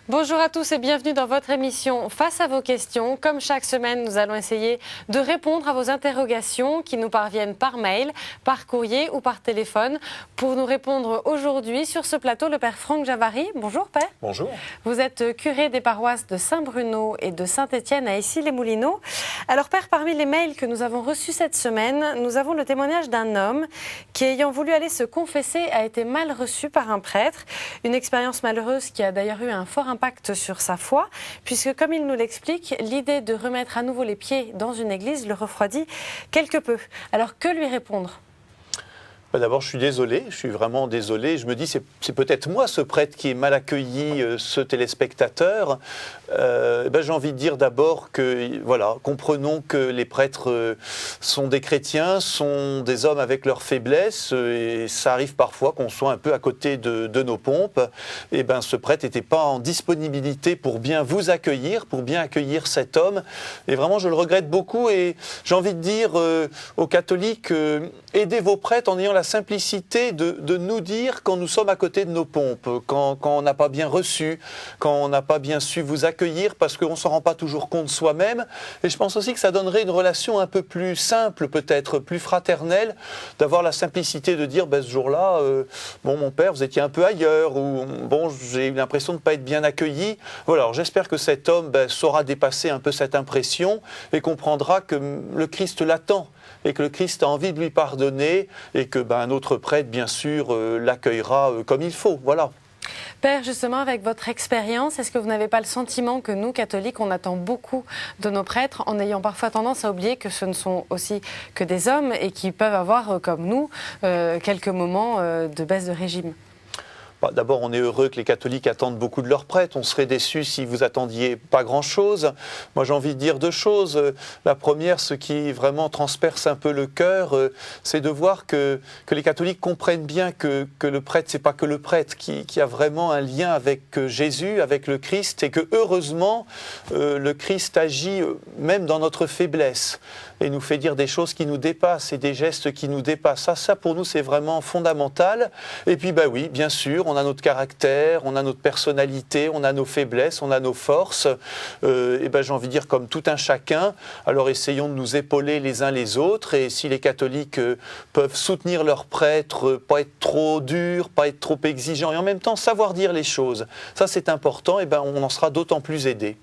Bonjour à tous et bienvenue dans votre émission Face à vos questions. Comme chaque semaine, nous allons essayer de répondre à vos interrogations qui nous parviennent par mail, par courrier ou par téléphone. Pour nous répondre aujourd'hui sur ce plateau, le Père Franck Javary. Bonjour Père. Bonjour. Vous êtes curé des paroisses de Saint-Bruno et de Saint-Étienne à Issy-les-Moulineaux. Alors Père, parmi les mails que nous avons reçus cette semaine, nous avons le témoignage d'un homme qui, ayant voulu aller se confesser, a été mal reçu par un prêtre. Une expérience malheureuse qui a d'ailleurs eu un fort impact sur sa foi, puisque comme il nous l'explique, l'idée de remettre à nouveau les pieds dans une église le refroidit quelque peu. Alors que lui répondre ? D'abord, je suis vraiment désolé. Je me dis, c'est peut-être moi, ce prêtre, qui est mal accueilli, ce téléspectateur. J'ai envie de dire d'abord que, voilà, comprenons que les prêtres sont des chrétiens, sont des hommes avec leurs faiblesses, et ça arrive parfois qu'on soit un peu à côté de nos pompes. Et ce prêtre n'était pas en disponibilité pour bien vous accueillir, pour bien accueillir cet homme. Et vraiment, je le regrette beaucoup. Et j'ai envie de dire aux catholiques, aidez vos prêtres en ayant la simplicité de nous dire quand nous sommes à côté de nos pompes, quand on n'a pas bien reçu, quand on n'a pas bien su vous accueillir, parce qu'on ne s'en rend pas toujours compte soi-même. Et je pense aussi que ça donnerait une relation un peu plus simple, peut-être plus fraternelle, d'avoir la simplicité de dire, ce jour-là, mon père, vous étiez un peu ailleurs, ou j'ai eu l'impression de ne pas être bien accueilli. Voilà, alors j'espère que cet homme saura dépasser un peu cette impression et comprendra que le Christ l'attend, et que le Christ a envie de lui pardonner, et que un autre prêtre, bien sûr, l'accueillera comme il faut. Voilà. Père, justement, avec votre expérience, est-ce que vous n'avez pas le sentiment que nous, catholiques, on attend beaucoup de nos prêtres, en ayant parfois tendance à oublier que ce ne sont aussi que des hommes et qui peuvent avoir, comme nous, quelques moments de baisse de régime ? D'abord, on est heureux que les catholiques attendent beaucoup de leurs prêtres. On serait déçus si vous attendiez pas grand-chose. Moi, j'ai envie de dire deux choses. La première, ce qui vraiment transperce un peu le cœur, c'est de voir que les catholiques comprennent bien que le prêtre, c'est pas que le prêtre, qui a vraiment un lien avec Jésus, avec le Christ, et que heureusement, le Christ agit même dans notre faiblesse et nous fait dire des choses qui nous dépassent et des gestes qui nous dépassent. Ça pour nous, c'est vraiment fondamental. Et puis, oui, bien sûr, on a notre caractère, on a notre personnalité, on a nos faiblesses, on a nos forces. J'ai envie de dire comme tout un chacun. Alors, essayons de nous épauler les uns les autres. Et si les catholiques peuvent soutenir leurs prêtres, pas être trop durs, pas être trop exigeants, et en même temps savoir dire les choses, ça c'est important, et on en sera d'autant plus aidés.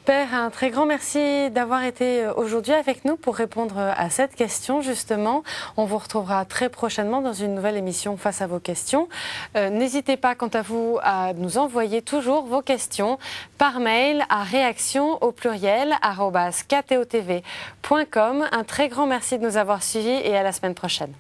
Père, un très grand merci d'avoir été aujourd'hui avec nous pour répondre à cette question, justement. On vous retrouvera très prochainement dans une nouvelle émission Face à vos questions. N'hésitez pas, quant à vous, à nous envoyer toujours vos questions par mail à réaction@ktotv.com. Un très grand merci de nous avoir suivis et à la semaine prochaine.